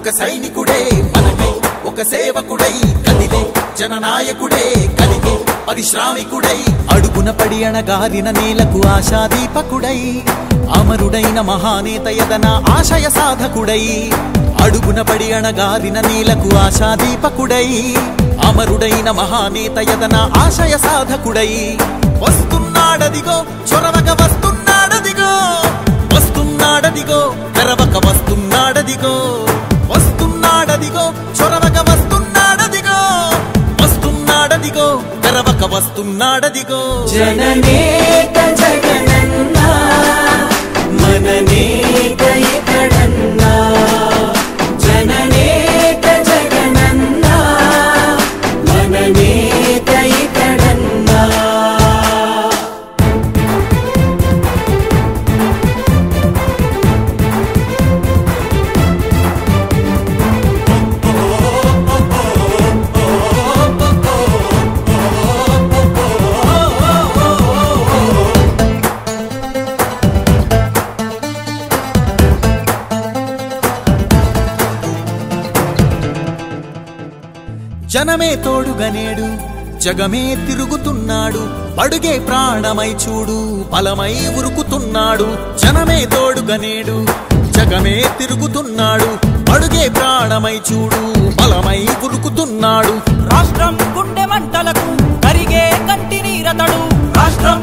ఒక సైనికుడే మనకై ఒక సేవకుడై కదిలే జననాయకుడే కలిగే పరిశ్రామికుడై అడుగున పడి అణగారిన నేలకు ఆశాదీపకుడై అమరుడైన మహానేత యదన ఆశయ సాధకుడై అడుగున పడి అణగారిన నేలకు ఆశాదీపకుడై అమరుడైన మహానేత యదన ఆశయ సాధకుడై వస్తున్నాడదిగో చొరవక వస్తున్నాడదిగో వస్తున్నాడదిగో తెరవక వస్తున్నాడదిగో వస్తున్నాడదిగో చొరవక వస్తున్నాడదిగో వస్తున్నాడదిగో తెరవక వస్తున్నాడదిగో జననేత జగనన్న మననేత ఇతడన్న జననేత జగనన్న మననేత ఇతడన్న జనమే తోడుగనేడు జగమే తిరుగుతున్నాడు అడుగే ప్రాణమై చూడు బలమై ఉరుకుతున్నాడు జనమే తోడుగనేడు జగమే తిరుగుతున్నాడు అడుగే ప్రాణమై చూడు బలమై ఉరుకుతున్నాడు రాష్ట్రం గుండె మంటలకు కరిగే కంటి నీరతడు రాష్ట్రం